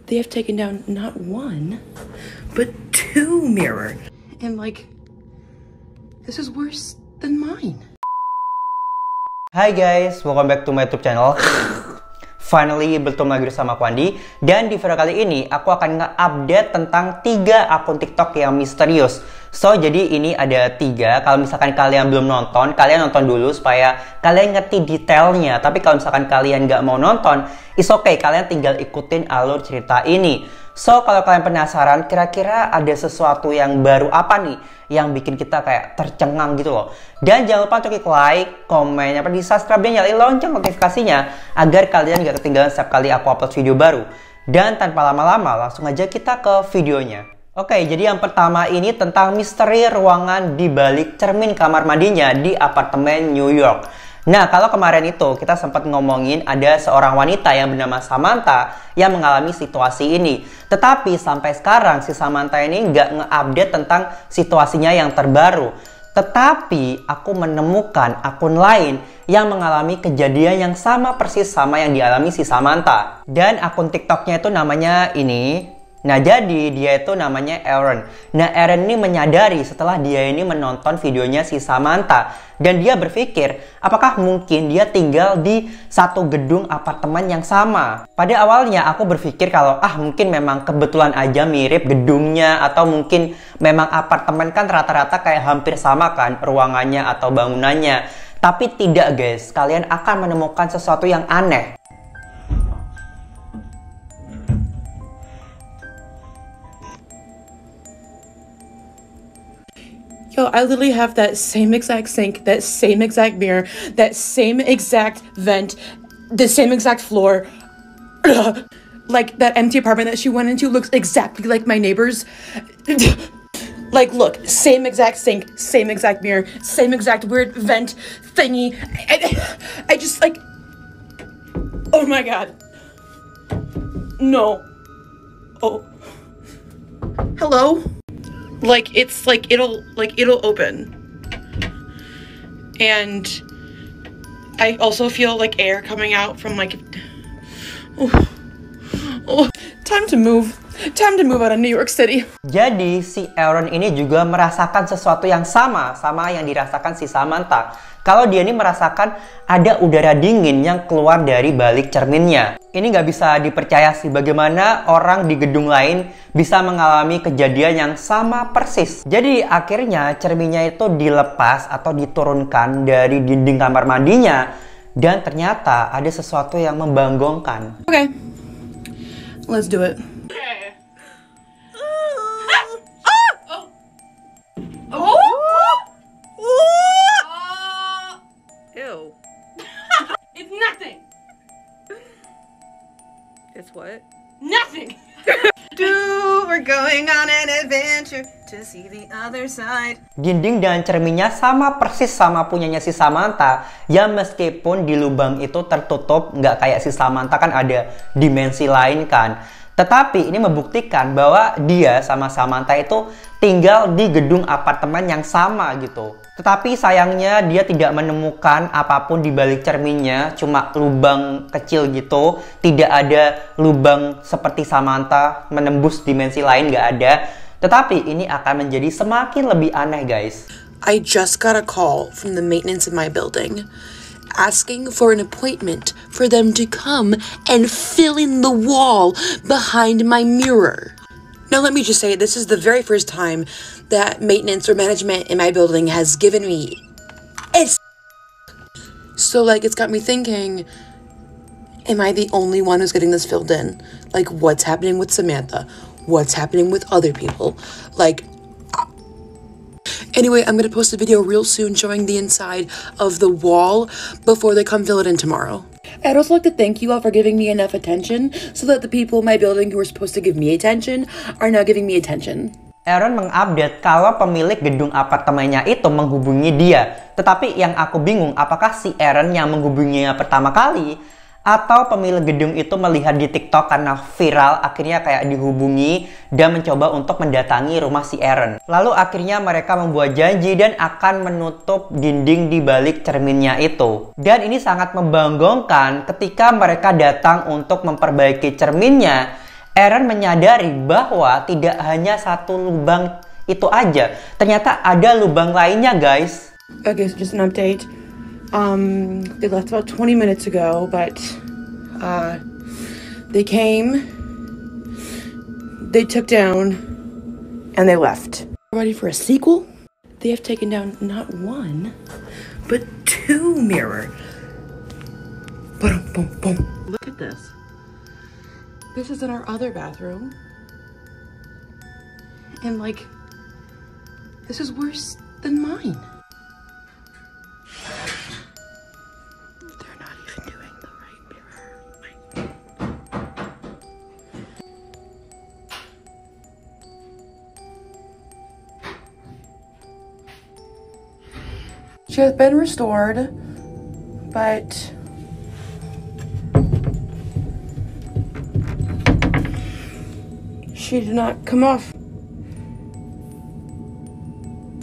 they have taken down not one, but two mirror. And like, this is worse than mine. Hai guys, welcome back to my YouTube channel. Finally, bertemu lagi bersama aku Andi. Dan di video kali ini, aku akan nge-update tentang 3 akun TikTok yang misterius. So, jadi ini ada 3. Kalau misalkan kalian belum nonton, kalian nonton dulu supaya kalian ngerti detailnya. Tapi kalau misalkan kalian nggak mau nonton, it's okay, kalian tinggal ikutin alur cerita ini. So, kalau kalian penasaran, kira-kira ada sesuatu yang baru apa nih yang bikin kita kayak tercengang gitu loh. Dan jangan lupa untuk klik like, komen, di subscribe dan nyalain lonceng notifikasinya agar kalian gak ketinggalan setiap kali aku upload video baru. Dan tanpa lama-lama, langsung aja kita ke videonya. Oke, jadi yang pertama ini tentang misteri ruangan di balik cermin kamar mandinya di apartemen New York. Nah, kalau kemarin itu kita sempat ngomongin ada seorang wanita yang bernama Samantha yang mengalami situasi ini. Tetapi sampai sekarang si Samantha ini nggak nge-update tentang situasinya yang terbaru. Tetapi aku menemukan akun lain yang mengalami kejadian yang sama persis sama yang dialami si Samantha. Dan akun TikToknya itu namanya ini. Nah, jadi dia itu namanya Aaron. Nah, Aaron ini menyadari setelah dia ini menonton videonya si Samantha. Dan dia berpikir, apakah mungkin dia tinggal di satu gedung apartemen yang sama? Pada awalnya aku berpikir kalau mungkin memang kebetulan aja mirip gedungnya. Atau mungkin memang apartemen kan rata-rata kayak hampir sama kan ruangannya atau bangunannya. Tapi tidak guys, kalian akan menemukan sesuatu yang aneh. Yo, I literally have that same exact sink, that same exact mirror, that same exact vent, the same exact floor. Like, that empty apartment that she went into looks exactly like my neighbor's. Like, look, same exact sink, same exact mirror, same exact weird vent thingy. I just, like... Oh my god. No. Oh. Hello? Like, it's like it'll open, and I also feel like air coming out from like time to move out of New York City. Jadi si Aaron ini juga merasakan sesuatu yang sama yang dirasakan si Samantha. Kalau dia ini merasakan ada udara dingin yang keluar dari balik cerminnya. Ini nggak bisa dipercaya sih bagaimana orang di gedung lain bisa mengalami kejadian yang sama persis. Jadi akhirnya cerminnya itu dilepas atau diturunkan dari dinding kamar mandinya. Dan ternyata ada sesuatu yang membanggongkan. Okay, let's do it. Ew. It's nothing. It's what? Nothing. We're going on an adventure to see the other side. Dinding dan cerminnya sama persis sama punyanya si Samantha. Ya meskipun di lubang itu tertutup, nggak kayak si Samantha kan ada dimensi lain kan. Tetapi ini membuktikan bahwa dia sama Samantha itu tinggal di gedung apartemen yang sama gitu. Tetapi sayangnya dia tidak menemukan apapun di balik cerminnya, cuma lubang kecil gitu. Tidak ada lubang seperti Samantha menembus dimensi lain, nggak ada. Tetapi ini akan menjadi semakin lebih aneh guys. I just got a call from the maintenance of my building asking for an appointment for them to come and fill in the wall behind my mirror. Now let me just say, this is the very first time that maintenance or management in my building has given me so like it's got me thinking, am I the only one who's getting this filled in? Like, what's happening with Samantha? What's happening with other people? Like, anyway, I'm gonna post a video real soon showing the inside of the wall before they come fill it in tomorrow. I'd also like to thank you all for giving me enough attention so that the people in my building who were supposed to give me attention are now giving me attention. Aaron mengupdate kalau pemilik gedung apartemennya itu menghubungi dia. Tetapi yang aku bingung, apakah si Aaron yang menghubunginya pertama kali atau pemilik gedung itu melihat di TikTok karena viral, akhirnya kayak dihubungi dan mencoba untuk mendatangi rumah si Aaron. Lalu akhirnya mereka membuat janji dan akan menutup dinding di balik cerminnya itu. Dan ini sangat membanggongkan ketika mereka datang untuk memperbaiki cerminnya. Aaron menyadari bahwa tidak hanya satu lubang itu aja. Ternyata ada lubang lainnya, guys. Okay, so just an update. They left about 20 minutes ago, but they came, they took down, and they left. Ready for a sequel? They have taken down not one, but 2 mirror. Boom, boom, boom. Look at this. This is in our other bathroom. And like, this is worse than mine. They're not even doing the right mirror. She has been restored, but she did not come off.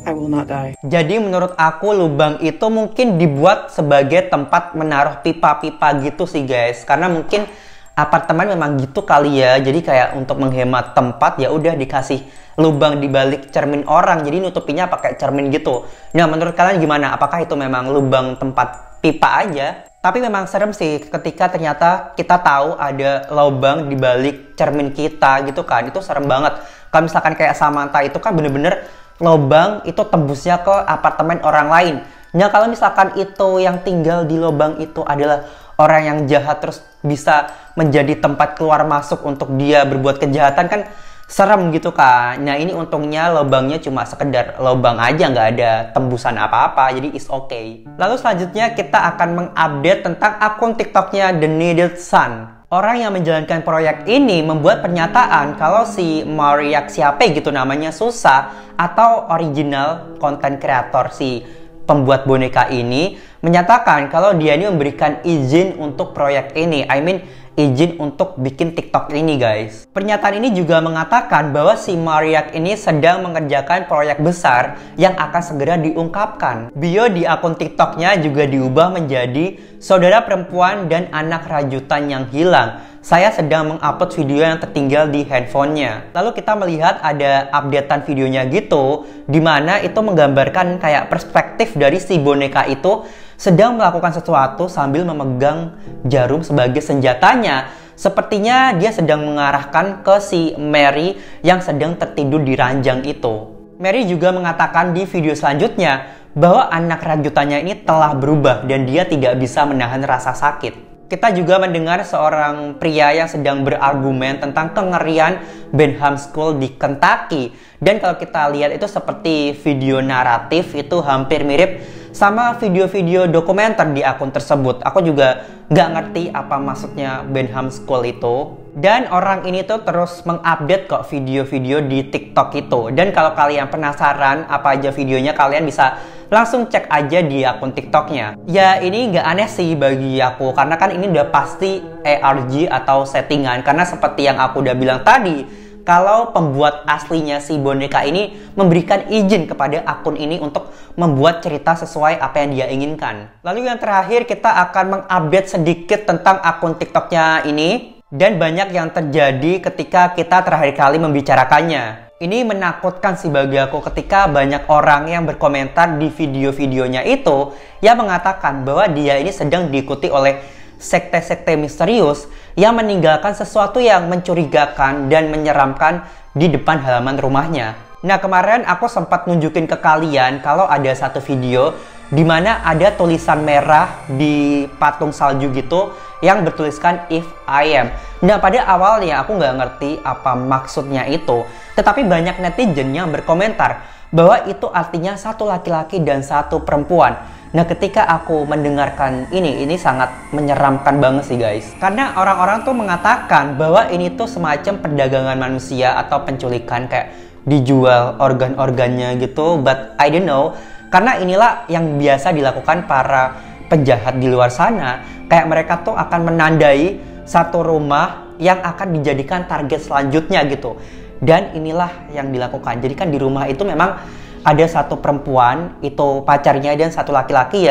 I will not die. Jadi menurut aku lubang itu mungkin dibuat sebagai tempat menaruh pipa-pipa gitu sih guys. Karena mungkin apartemen memang gitu kali ya. Jadi kayak untuk menghemat tempat ya udah dikasih lubang di balik cermin orang. Jadi nutupinya pakai cermin gitu. Nah menurut kalian gimana? Apakah itu memang lubang tempat pipa aja? Tapi memang serem sih ketika ternyata kita tahu ada lubang di balik cermin kita gitu kan. Itu serem banget. Kalau misalkan kayak Samantha itu kan bener-bener lubang itu tembusnya ke apartemen orang lain. Nah kalau misalkan itu yang tinggal di lubang itu adalah orang yang jahat terus bisa menjadi tempat keluar masuk untuk dia berbuat kejahatan kan serem gitu kan. Nah ini untungnya lubangnya cuma sekedar lubang aja, nggak ada tembusan apa-apa, jadi is okay. Lalu selanjutnya kita akan mengupdate tentang akun TikToknya The Needed Sun. Orang yang menjalankan proyek ini membuat pernyataan kalau si Mariak siapa gitu namanya Susa atau original content creator si pembuat boneka ini menyatakan kalau dia ini memberikan izin untuk proyek ini. I mean izin untuk bikin TikTok ini guys. Pernyataan ini juga mengatakan bahwa si Mariak ini sedang mengerjakan proyek besar yang akan segera diungkapkan. Bio di akun TikToknya juga diubah menjadi saudara perempuan dan anak rajutan yang hilang. Saya sedang mengupload video yang tertinggal di handphonenya. Lalu kita melihat ada updatean videonya gitu, dimana itu menggambarkan kayak perspektif dari si boneka itu sedang melakukan sesuatu sambil memegang jarum sebagai senjatanya. Sepertinya dia sedang mengarahkan ke si Mary yang sedang tertidur di ranjang itu. Mary juga mengatakan di video selanjutnya bahwa anak rajutannya ini telah berubah dan dia tidak bisa menahan rasa sakit. Kita juga mendengar seorang pria yang sedang berargumen tentang kengerian Benham School di Kentucky. Dan kalau kita lihat itu seperti video naratif, itu hampir mirip sama video-video dokumenter di akun tersebut. Aku juga nggak ngerti apa maksudnya Benham School itu. Dan orang ini tuh terus mengupdate kok video-video di TikTok itu. Dan kalau kalian penasaran apa aja videonya, kalian bisa langsung cek aja di akun TikToknya. Ya ini nggak aneh sih bagi aku, karena kan ini udah pasti ARG atau settingan. Karena seperti yang aku udah bilang tadi, kalau pembuat aslinya si boneka ini memberikan izin kepada akun ini untuk membuat cerita sesuai apa yang dia inginkan. Lalu yang terakhir kita akan mengupdate sedikit tentang akun TikToknya ini. Dan banyak yang terjadi ketika kita terakhir kali membicarakannya. Ini menakutkan sih bagi aku ketika banyak orang yang berkomentar di video-videonya itu yang mengatakan bahwa dia ini sedang diikuti oleh sekte-sekte misterius yang meninggalkan sesuatu yang mencurigakan dan menyeramkan di depan halaman rumahnya. Nah kemarin aku sempat nunjukin ke kalian kalau ada satu video di mana ada tulisan merah di patung salju gitu yang bertuliskan If I Am. Nah pada awalnya aku nggak ngerti apa maksudnya itu, tetapi banyak netizen yang berkomentar bahwa itu artinya satu laki-laki dan satu perempuan. Nah ketika aku mendengarkan ini sangat menyeramkan banget sih guys. Karena orang-orang tuh mengatakan bahwa ini tuh semacam perdagangan manusia atau penculikan, kayak dijual organ-organnya gitu. But I don't know, karena inilah yang biasa dilakukan para penjahat di luar sana. Kayak mereka tuh akan menandai satu rumah yang akan dijadikan target selanjutnya gitu. Dan inilah yang dilakukan. Jadi kan di rumah itu memang ada satu perempuan, itu pacarnya, dan satu laki-laki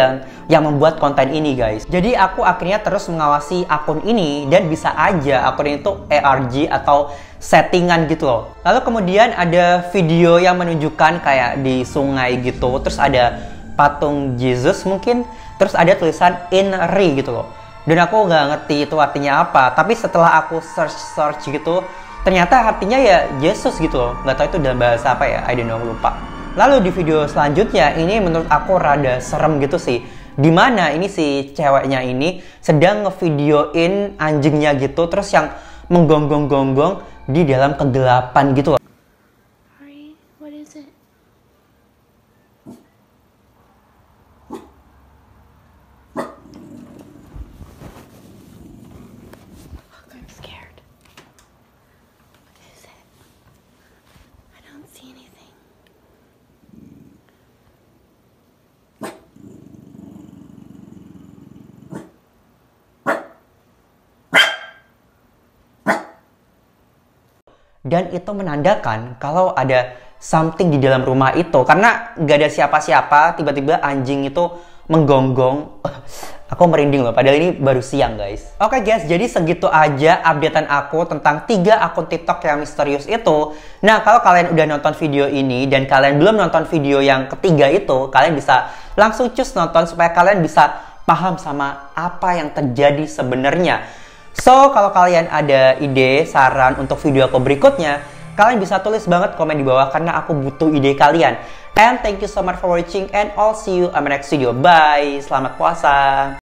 yang membuat konten ini, guys. Jadi aku akhirnya terus mengawasi akun ini, dan bisa aja akun itu ARG atau settingan gitu loh. Lalu kemudian ada video yang menunjukkan kayak di sungai gitu, terus ada patung Yesus mungkin, terus ada tulisan in Ri gitu loh. Dan aku nggak ngerti itu artinya apa, tapi setelah aku search gitu, ternyata artinya ya Yesus gitu loh. Nggak tahu itu dalam bahasa apa ya, I don't know, lupa. Lalu di video selanjutnya, ini menurut aku rada serem gitu sih. Dimana ini si ceweknya ini sedang ngevideoin anjingnya gitu, terus yang menggonggong-gonggong di dalam kegelapan gitu loh. Ari, what is it? I'm scared. What is it? I don't see anything. Dan itu menandakan kalau ada something di dalam rumah itu. Karena nggak ada siapa-siapa, tiba-tiba anjing itu menggonggong. Aku merinding loh, padahal ini baru siang, guys. Oke guys, jadi segitu aja updatean aku tentang 3 akun TikTok yang misterius itu. Nah, kalau kalian udah nonton video ini dan kalian belum nonton video yang ketiga itu, kalian bisa langsung cus nonton supaya kalian bisa paham sama apa yang terjadi sebenarnya. So, kalau kalian ada ide, saran untuk video aku berikutnya, kalian bisa tulis banget komen di bawah karena aku butuh ide kalian. And thank you so much for watching and I'll see you on my next video. Bye! Selamat puasa!